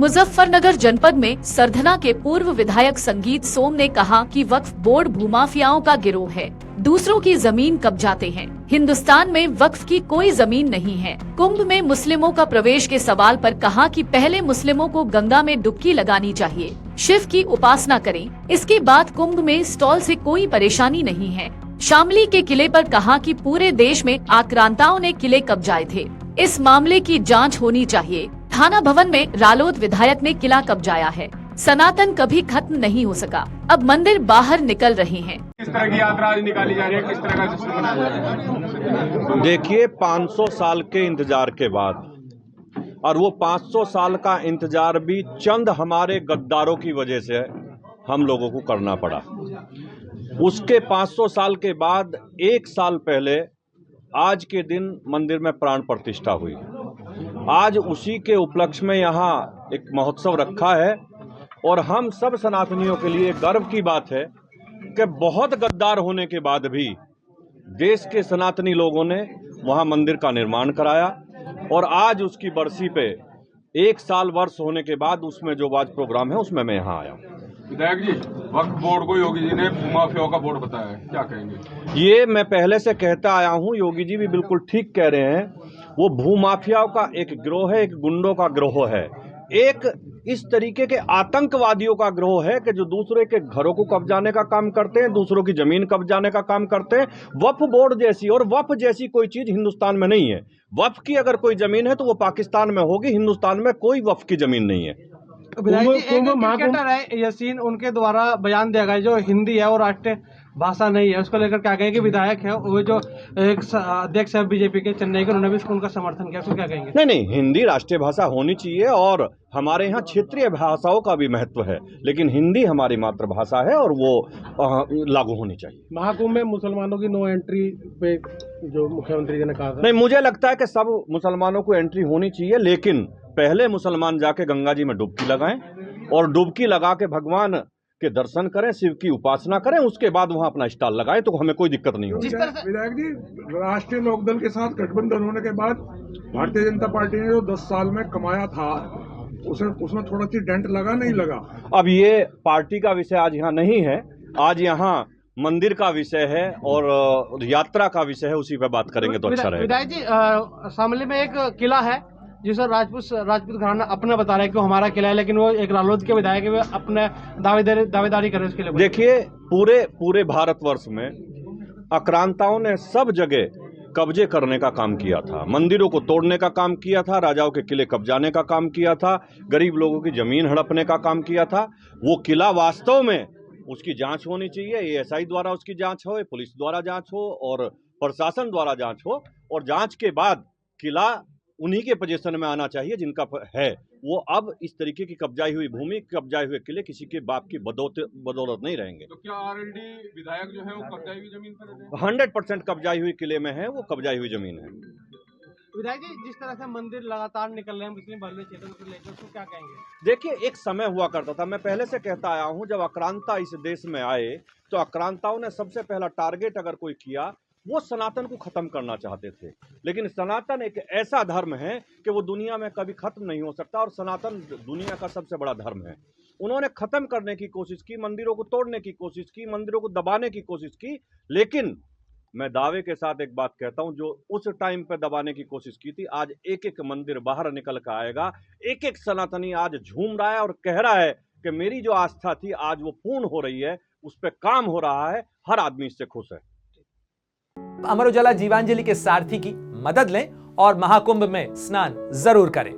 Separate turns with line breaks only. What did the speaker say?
मुजफ्फरनगर जनपद में सरधना के पूर्व विधायक संगीत सोम ने कहा कि वक्फ बोर्ड भूमाफियाओं का गिरोह है, दूसरों की जमीन कब्जाते हैं। हिंदुस्तान में वक्फ की कोई जमीन नहीं है। कुंभ में मुस्लिमों का प्रवेश के सवाल पर कहा कि पहले मुस्लिमों को गंगा में डुबकी लगानी चाहिए, शिव की उपासना करें, इसके बाद कुंभ में स्टॉल से कोई परेशानी नहीं है। शामली के किले पर कहा कि पूरे देश में आक्रांताओं ने किले कब्जाए थे, इस मामले की जांच होनी चाहिए। थाना भवन में रालोद विधायक ने किला कब्जाया है। सनातन कभी खत्म नहीं हो सका, अब मंदिर बाहर निकल रहे हैं।
किस तरह की यात्रा आज निकाली जा रही है, किस तरह का सिस्टम बनाया जा रहा है?
देखिए, 500 साल के इंतजार के बाद, और वो 500 साल का इंतजार भी चंद हमारे गद्दारों की वजह से हम लोगों को करना पड़ा। उसके 500 साल के बाद 1 साल पहले आज के दिन मंदिर में प्राण प्रतिष्ठा हुई। आज उसी के उपलक्ष्य में यहाँ एक महोत्सव रखा है और हम सब सनातनियों के लिए गर्व की बात है कि बहुत गद्दार होने के बाद भी देश के सनातनी लोगों ने वहाँ मंदिर का निर्माण कराया और आज उसकी बरसी पे 1 साल वर्ष होने के बाद उसमें जो आज प्रोग्राम है उसमें मैं यहाँ आया हूँ।
विधायक जी, वक्फ बोर्ड को योगी जी ने भूमाफियाओं का बोर्ड बताया है, क्या कहेंगे?
ये मैं पहले से कहता आया हूँ, योगी जी भी बिल्कुल ठीक कह रहे हैं। वो भूमाफियाओं का एक गिरोह है, एक गुंडों का गिरोह है, एक इस तरीके के आतंकवादियों का गिरोह है कि जो दूसरे के घरों को कब्जाने का काम करते हैं, दूसरों की जमीन कब्जाने का काम करते हैं। वक्फ बोर्ड जैसी और वक्फ जैसी कोई चीज हिंदुस्तान में नहीं है। वक्फ की अगर कोई जमीन है तो वो पाकिस्तान में होगी, हिंदुस्तान में कोई वक्फ की जमीन नहीं है।
क्रिकेटर है यासीन, उनके द्वारा बयान दिया गया जो हिंदी है और राष्ट्रीय भाषा नहीं है, उसको लेकर क्या कहेंगे? विधायक है वो जो एक अध्यक्ष है बीजेपी के चेन्नई के, उन्होंने भी उनका समर्थन किया, उसको क्या कहेंगे?
नहीं, हिंदी राष्ट्रीय भाषा होनी चाहिए और हमारे यहाँ क्षेत्रीय भाषाओं का भी महत्व है, लेकिन हिंदी हमारी मातृभाषा है और वो लागू होनी चाहिए।
महाकुंभ में मुसलमानों की नो एंट्री पे जो मुख्यमंत्री जी ने कहा था,
नहीं, मुझे लगता है कि सब मुसलमानों को एंट्री होनी चाहिए, लेकिन पहले मुसलमान जाके गंगा जी में डुबकी लगाएं और डुबकी लगा के भगवान के दर्शन करें, शिव की उपासना करें, उसके बाद वहां अपना स्टॉल लगाएं तो हमें कोई दिक्कत नहीं होगी।
विधायक जी, राष्ट्रीय लोकदल के साथ गठबंधन होने के बाद भारतीय जनता पार्टी ने जो 10 साल में कमाया था उसमें थोड़ा सी डेंट लगा, नहीं लगा? अब
ये पार्टी का विषय आज यहाँ नहीं है, आज यहाँ मंदिर का विषय है और यात्रा का विषय है, उसी पे बात करेंगे तो अच्छा रहेगा।
विधायक जी, शामली में एक किला है जिसे राजपूत घराना अपना बता रहे हैं कि हमारा किला है, लेकिन वो एक रालोद के विधायक भी अपने दावेदारी कर रहे हैं उसके लिए।
देखिए, पूरे भारतवर्ष में आक्रांताओं ने सब जगह कब्जे करने का काम किया था, मंदिरों को तोड़ने का काम किया था, राजाओं के किले कब्जाने का काम किया था, गरीब लोगों की जमीन हड़पने का काम किया था। वो किला वास्तव में उसकी जांच होनी चाहिए, एएसआई द्वारा उसकी जांच हो, पुलिस द्वारा जांच हो और प्रशासन द्वारा जांच हो, और जांच के बाद किला उन्हीं के पोजीशन में आना चाहिए जिनका है। वो अब इस तरीके की कब्जाई हुई भूमि, कब्जाए हुए किले किसी के बाप की बदौलत नहीं रहेंगे।
तो क्या आरएलडी विधायक जो है वो कब्जाई हुई जमीन पर रहते हैं?
100% कब्जाई हुई किले में है, वो कब्जाई हुई जमीन है।
विधायक जी, जिस तरह से मंदिर लगातार निकल रहे हैं मुस्लिम बहुल क्षेत्रों को लेकर, उसको क्या कहेंगे?
देखिए, एक समय हुआ करता था, मैं पहले से कहता आया हूं, जब आक्रांता इस देश में आए तो आक्रांताओं ने सबसे पहला टारगेट अगर कोई किया, वो सनातन को खत्म करना चाहते थे। लेकिन सनातन एक ऐसा धर्म है कि वो दुनिया में कभी खत्म नहीं हो सकता और सनातन दुनिया का सबसे बड़ा धर्म है। उन्होंने खत्म करने की कोशिश की, मंदिरों को तोड़ने की कोशिश की, मंदिरों को दबाने की कोशिश की, लेकिन मैं दावे के साथ एक बात कहता हूं, जो उस टाइम पे दबाने की कोशिश की थी, आज एक एक मंदिर बाहर निकल कर आएगा। एक एक सनातनी आज झूम रहा है और कह रहा है कि मेरी जो आस्था थी आज वो पूर्ण हो रही है, उस पर काम हो रहा है, हर आदमी इससे खुश है।
अमर उजाला जीवांजलि के सारथी की मदद लें और महाकुंभ में स्नान जरूर करें।